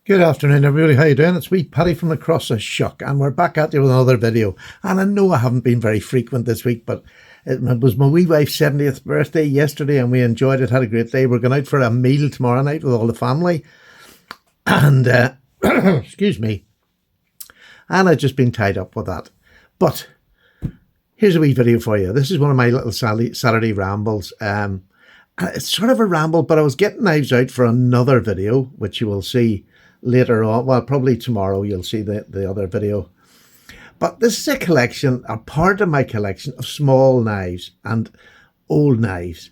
Good afternoon, everybody. How you doing? It's me, Paddy from Across the Shuck, and we're back at you with another video. And I know I haven't been very frequent this week, but it was my wee wife's 70th birthday yesterday, and we enjoyed it, had a great day. We're going out for a meal tomorrow night with all the family. And, excuse me, and I've just been tied up with that. But here's a wee video for you. This is one of my little Saturday rambles. It's sort of a ramble, but I was getting knives out for another video, which you will see later on. Well, probably tomorrow you'll see the other video. But this is a collection, a part of my collection of small knives and old knives.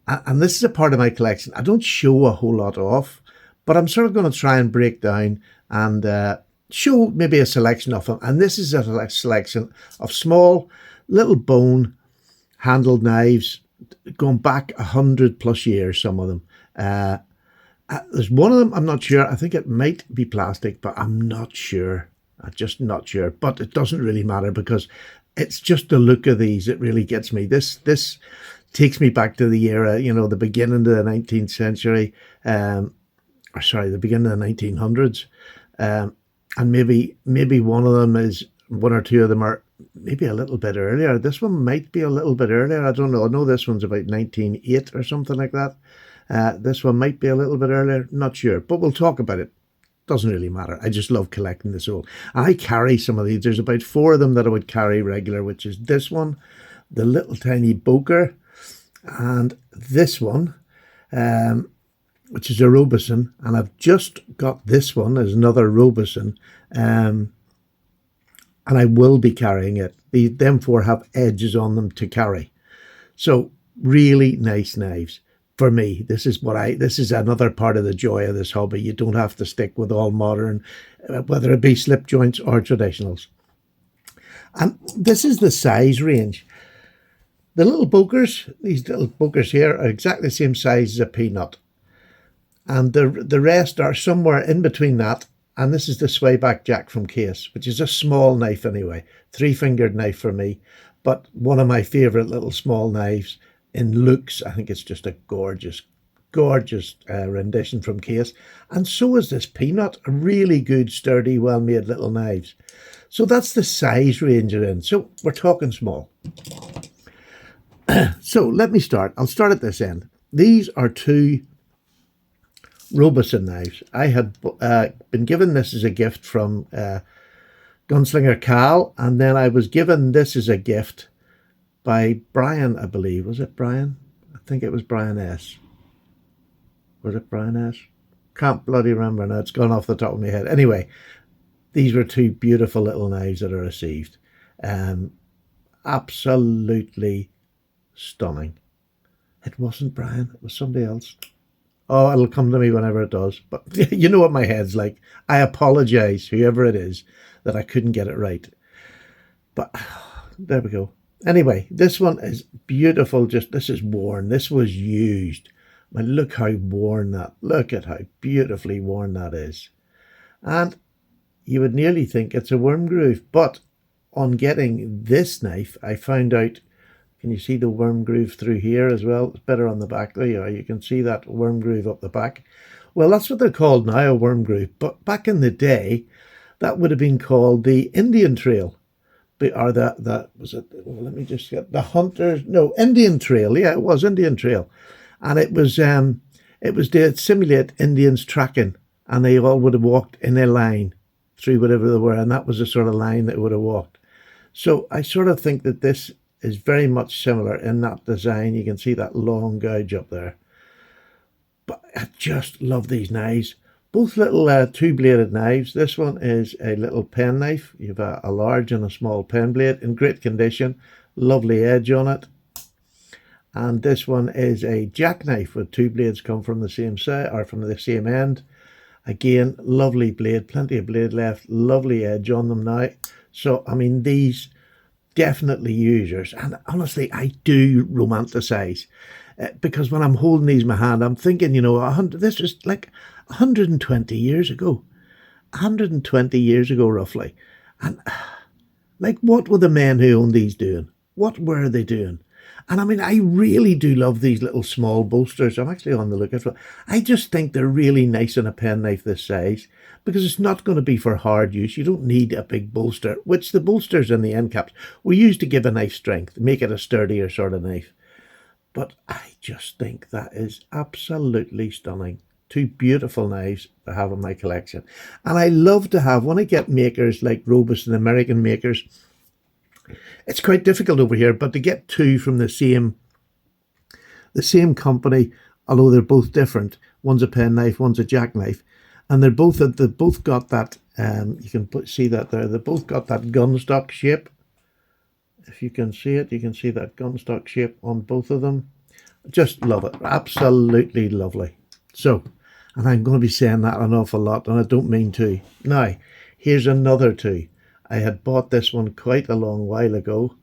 And this is a part of my collection I don't show a whole lot of, but I'm sort of going to try and break down and show maybe a selection of them. And this is a selection of small little bone handled knives going back 100+ years, some of them. There's one of them, I'm not sure. I think it might be plastic, but I'm not sure. I'm just not sure. But it doesn't really matter because it's just the look of these. It really gets me. This takes me back to the era, you know, the beginning of the 19th century, the beginning of the 1900s. And maybe one of them is, one or two of them are maybe a little bit earlier. This one might be a little bit earlier. I don't know. I know this one's about 1908 or something like that. This one might be a little bit earlier, not sure, but we'll talk about it. Doesn't really matter. I just love collecting this old. I carry some of these. There's about 4 of them that I would carry regular, which is this one, the little tiny Boker, and this one, which is a Robeson, and I've just got this one as another Robeson, and I will be carrying it. Them 4 have edges on them to carry. So really nice knives. For me, this is another part of the joy of this hobby. You don't have to stick with all modern, whether it be slip joints or traditionals. And this is the size range. The little Bokers, these little Bokers here, are exactly the same size as a peanut. And the rest are somewhere in between that. And this is the Swayback Jack from Case, which is a small knife anyway. 3-fingered knife for me, but one of my favourite little small knives. In looks, I think it's just a gorgeous rendition from Case. And so is this Peanut, a really good, sturdy, well-made little knives. So that's the size range you're in. So we're talking small. So let me start. I'll start at this end. These are 2 Robeson knives. I had been given this as a gift from Gunslinger Cal, and then I was given this as a gift by Brian, I believe. Was it Brian? I think it was Brian S. Was it Brian S? Can't bloody remember now. It's gone off the top of my head. Anyway, these were 2 beautiful little knives that I received. Absolutely stunning. It wasn't Brian. It was somebody else. Oh, it'll come to me whenever it does. But you know what my head's like. I apologize, whoever it is, that I couldn't get it right. But there we go. Anyway, this one is beautiful. This is worn. This was used. I mean, look how worn that. Look at how beautifully worn that is. And you would nearly think it's a worm groove. But on getting this knife, I found out, can you see the worm groove through here as well? It's better on the back. There you are. You can see that worm groove up the back. Well, that's what they're called now, a worm groove. But back in the day, that would have been called the Indian Trail. Or that was it. Well, let me just get the Indian Trail. Yeah, it was Indian Trail, and it was to simulate Indians tracking, and they all would have walked in a line through whatever they were, and that was the sort of line that would have walked. So I sort of think that this is very much similar in that design. You can see that long gouge up there. But I just love these knives. Both little 2-bladed knives. This one is a little pen knife. You have a large and a small pen blade in great condition. Lovely edge on it. And this one is a jackknife with 2 blades come from the same side or from the same end. Again, lovely blade, plenty of blade left, lovely edge on them now. So, I mean, these definitely users. And honestly, I do romanticize because when I'm holding these in my hand, I'm thinking, you know, this is like 120 years ago. 120 years ago, roughly. And like, what were the men who owned these doing? What were they doing? And I mean, I really do love these little small bolsters. I'm actually on the lookout for. I just think they're really nice in a penknife this size because it's not going to be for hard use. You don't need a big bolster, which the bolsters and the end caps were used to give a knife strength, make it a sturdier sort of knife. But I just think that is absolutely stunning. Two beautiful knives to have in my collection. And I love to have, when I get makers like Robust and American makers, it's quite difficult over here, but to get two from the same company, although they're both different. One's a penknife, one's a jackknife, and they've both got that. You can see that there. They both got that gun stock shape. If you can see it, you can see that gun stock shape on both of them. Just love it, absolutely lovely. So, and I'm going to be saying that an awful lot, and I don't mean to. Now, here's another two. I had bought this one quite a long while ago.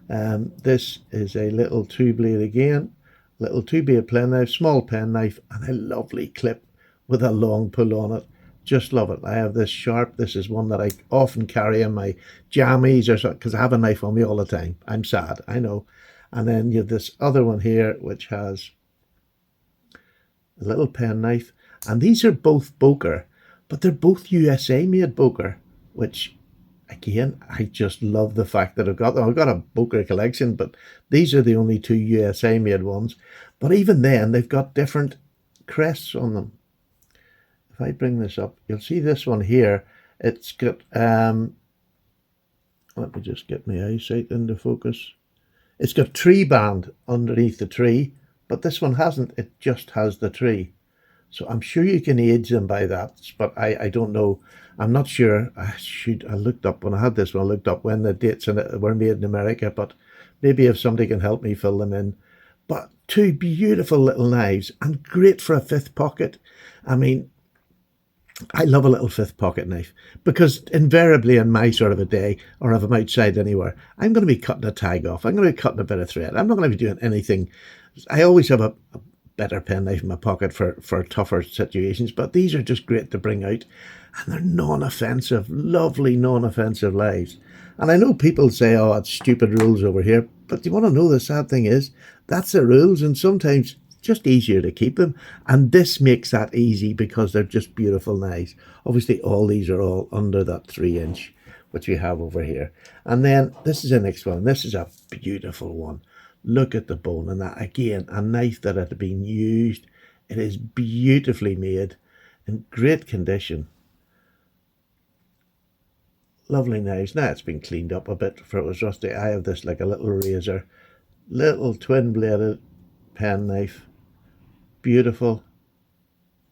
This is a little two blade again, little two blade penknife, small penknife, and a lovely clip with a long pull on it. Just love it. I have this sharp. This is one that I often carry in my jammies or so, because I have a knife on me all the time. I'm sad, I know. And then you have this other one here, which has a little penknife. And these are both Boker, but they're both USA made Boker, which, again, I just love the fact that I've got them. I've got a Boker collection, but these are the only two USA made ones. But even then, they've got different crests on them. If I bring this up, you'll see this one here. It's got, let me just get my eyesight into focus. It's got tree band underneath the tree, but this one hasn't. It just has the tree. So I'm sure you can age them by that, but I don't know. I'm not sure. I looked up, when I had this one, I looked up when the dates in it were made in America, but maybe if somebody can help me fill them in. But two beautiful little knives and great for a fifth pocket. I mean, I love a little fifth pocket knife because invariably in my sort of a day, or if I'm outside anywhere, I'm going to be cutting a tag off. I'm going to be cutting a bit of thread. I'm not going to be doing anything. I always have a better penknife in my pocket for tougher situations, but these are just great to bring out, and they're non-offensive, lovely non-offensive knives. And I know people say, oh, it's stupid rules over here, but you want to know the sad thing is, that's the rules, and sometimes just easier to keep them, and this makes that easy because they're just beautiful knives. Obviously all these are all under that 3-inch which we have over here. And then this is the next one. This is a beautiful one. Look at the bone, and that again, a knife that had been used. It is beautifully made, in great condition. Lovely knives. Now it's been cleaned up a bit for it was rusty. I have this like a little razor, little twin bladed pen knife. Beautiful.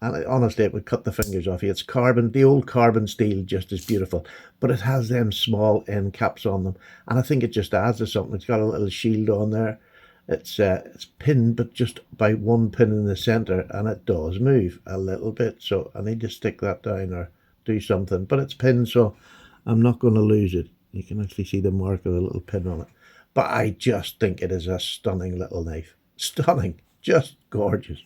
And honestly, it would cut the fingers off you. It's carbon, the old carbon steel, just as beautiful, but it has them small end caps on them, and I think it just adds to something. It's got a little shield on there. It's pinned, but just by one pin in the center, and it does move a little bit. So I need to stick that down or do something, but it's pinned, so I'm not going to lose it. You can actually see the mark of the little pin on it. But I just think it is a stunning little knife. Stunning, just gorgeous.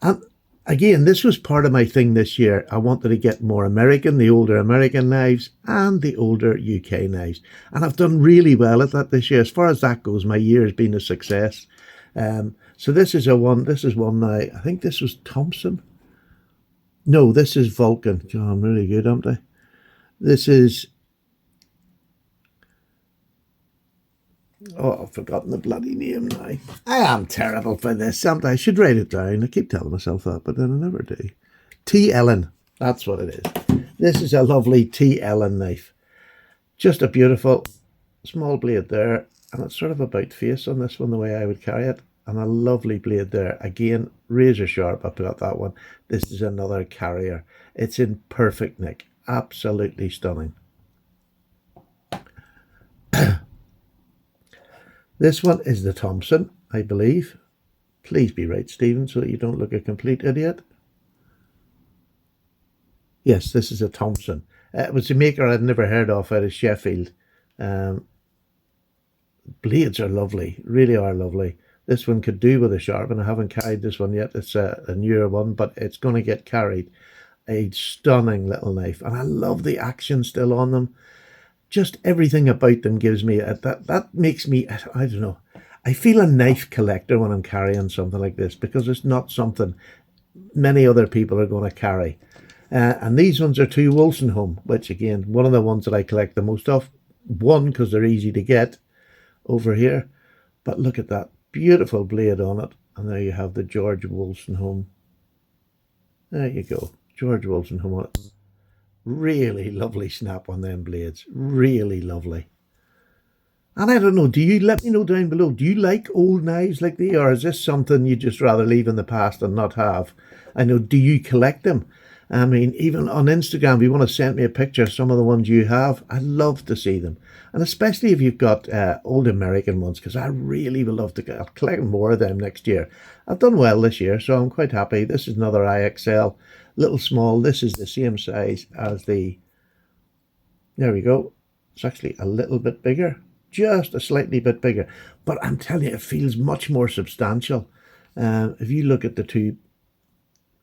And again, this was part of my thing this year. I wanted to get more American, the older American knives, and the older UK knives. And I've done really well at that this year. As far as that goes, my year has been a success. So this is one now. I think this was Thompson. No, this is Vulcan. Oh, I'm really good, aren't I? This is... Oh, I've forgotten the bloody name now. I am terrible for this. Sometimes I should write it down. I keep telling myself that, but then I never do. T. Ellen. That's what it is. This is a lovely T. Ellen knife. Just a beautiful small blade there. And it's sort of about face on this one, the way I would carry it. And a lovely blade there. Again, razor sharp. I've got that one. This is another carrier. It's in perfect nick. Absolutely stunning. This one is the Thompson, I believe. Please be right, Stephen, so that you don't look a complete idiot. Yes, this is a Thompson. It was a maker I'd never heard of out of Sheffield. Blades are lovely, really are lovely. This one could do with a sharp, and I haven't carried this one yet. It's a newer one, but it's going to get carried. A stunning little knife, and I love the action still on them. Just everything about them gives me that makes me, I don't know, I feel a knife collector when I'm carrying something like this because it's not something many other people are going to carry. And these ones are two Wolstenholme, which again, one of the ones that I collect the most of. One, because they're easy to get over here. But look at that beautiful blade on it. And there you have the George Wolstenholme. There you go. George Wolstenholme on it. Really lovely snap on them blades. Really lovely. And I don't know, do you let me know down below, do you like old knives like these, or is this something you just rather leave in the past and not have? I know, do you collect them? I mean, even on Instagram, if you want to send me a picture of some of the ones you have, I'd love to see them. And especially if you've got old American ones, because I really would love to collect more of them next year. I've done well this year, so I'm quite happy. This is another IXL, little small. This is the same size as the, there we go. It's actually a little bit bigger. Just a slightly bit bigger, but I'm telling you, it feels much more substantial. If you look at the two,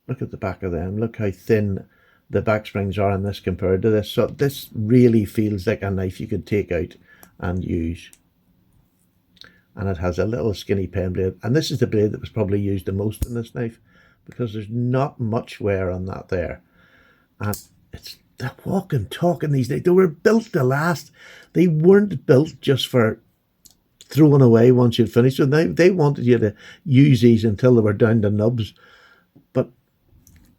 look at the back of them, look how thin the back springs are in this compared to this. So this really feels like a knife you could take out and use. And it has a little skinny pen blade, and this is the blade that was probably used the most in this knife because there's not much wear on that there. And it's the walking, talking these days. They were built to last. They weren't built just for throwing away once you'd finished. So they wanted you to use these until they were down to nubs. But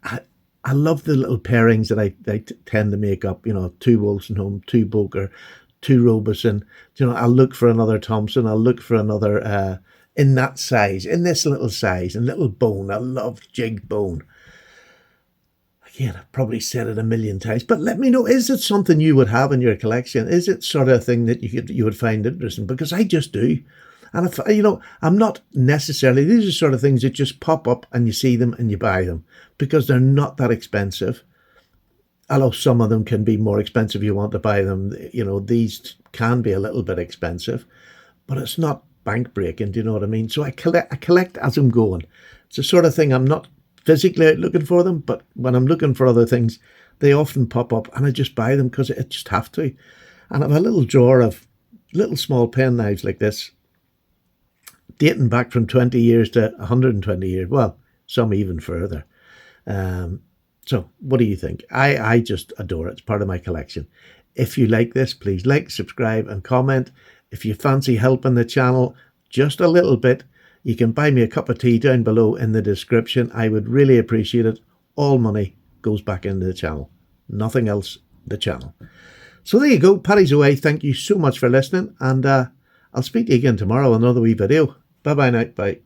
I love the little pairings that I tend to make up. You know, two Wolstenholme, two Boker, two Robeson. You know, I'll look for another Thompson. I'll look for another in that size, in this little size, and little bone. I love jig bone. Again, I've probably said it a million times, but let me know, is it something you would have in your collection? Is it sort of a thing that you would find interesting? Because I just do. And if, you know, I'm not necessarily, these are sort of things that just pop up and you see them and you buy them because they're not that expensive. Although some of them can be more expensive if you want to buy them. You know, these can be a little bit expensive, but it's not bank breaking, do you know what I mean? So I collect as I'm going. It's the sort of thing I'm not physically out looking for them, but when I'm looking for other things, they often pop up and I just buy them because I just have to. And I have a little drawer of little small pen knives like this, dating back from 20 years to 120 years. Well, some even further. So what do you think? I just adore it. It's part of my collection. If you like this, please like, subscribe and comment. If you fancy helping the channel just a little bit, you can buy me a cup of tea down below in the description. I would really appreciate it. All money goes back into the channel. Nothing else, the channel. So there you go. Paddy's away. Thank you so much for listening. And I'll speak to you again tomorrow on another wee video. Bye-bye now. Bye.